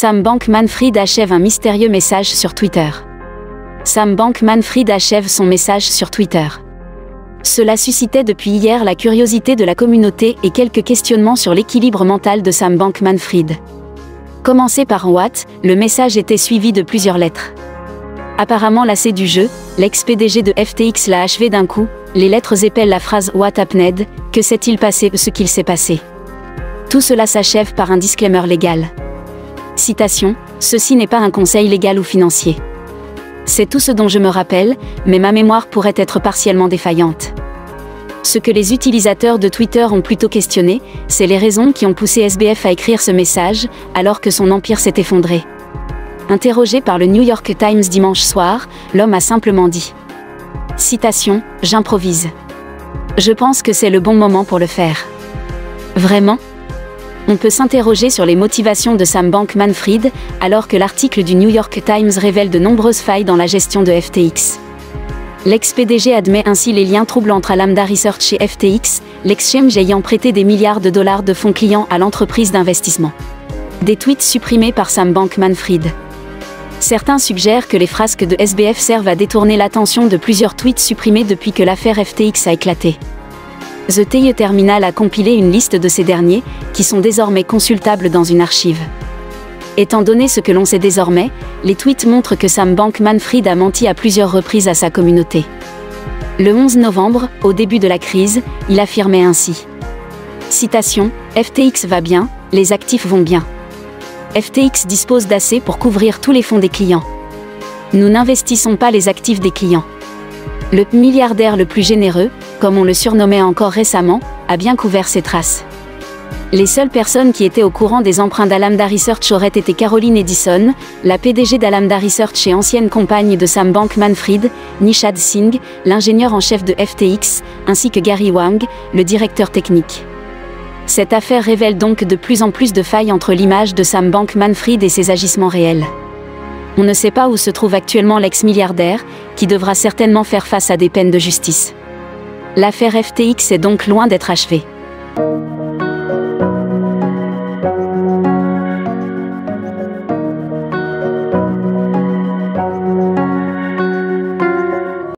Sam Bankman-Fried achève un mystérieux message sur Twitter. Sam Bankman-Fried achève son message sur Twitter. Cela suscitait depuis hier la curiosité de la communauté et quelques questionnements sur l'équilibre mental de Sam Bankman-Fried. Commencé par What, le message était suivi de plusieurs lettres. Apparemment lassé du jeu, l'ex-PDG de FTX l'a achevé d'un coup, les lettres épellent la phrase « What happened ?» Que s'est-il passé, ce qu'il s'est passé. Tout cela s'achève par un disclaimer légal. Citation, « Ceci n'est pas un conseil légal ou financier. C'est tout ce dont je me rappelle, mais ma mémoire pourrait être partiellement défaillante. » Ce que les utilisateurs de Twitter ont plutôt questionné, c'est les raisons qui ont poussé SBF à écrire ce message, alors que son empire s'est effondré. Interrogé par le New York Times dimanche soir, l'homme a simplement dit. Citation, « J'improvise. Je pense que c'est le bon moment pour le faire. » Vraiment ? On peut s'interroger sur les motivations de Sam Bankman-Fried, alors que l'article du New York Times révèle de nombreuses failles dans la gestion de FTX. L'ex-PDG admet ainsi les liens troubles entre Alameda Research et FTX, l'exchange ayant prêté des milliards de dollars de fonds clients à l'entreprise d'investissement. Des tweets supprimés par Sam Bankman-Fried. Certains suggèrent que les frasques de SBF servent à détourner l'attention de plusieurs tweets supprimés depuis que l'affaire FTX a éclaté. The TIE Terminal a compilé une liste de ces derniers, qui sont désormais consultables dans une archive. Étant donné ce que l'on sait désormais, les tweets montrent que Sam Bankman-Fried a menti à plusieurs reprises à sa communauté. Le 11 novembre, au début de la crise, il affirmait ainsi. Citation, « FTX va bien, les actifs vont bien. FTX dispose d'assez pour couvrir tous les fonds des clients. Nous n'investissons pas les actifs des clients. Le milliardaire le plus généreux, comme on le surnommait encore récemment, a bien couvert ses traces. » Les seules personnes qui étaient au courant des emprunts d'Alameda Research auraient été Caroline Edison, la PDG d'Alameda Research et ancienne compagne de Sam Bankman-Fried, Nishad Singh, l'ingénieur en chef de FTX, ainsi que Gary Wang, le directeur technique. Cette affaire révèle donc de plus en plus de failles entre l'image de Sam Bankman-Fried et ses agissements réels. On ne sait pas où se trouve actuellement l'ex-milliardaire, qui devra certainement faire face à des peines de justice. L'affaire FTX est donc loin d'être achevée.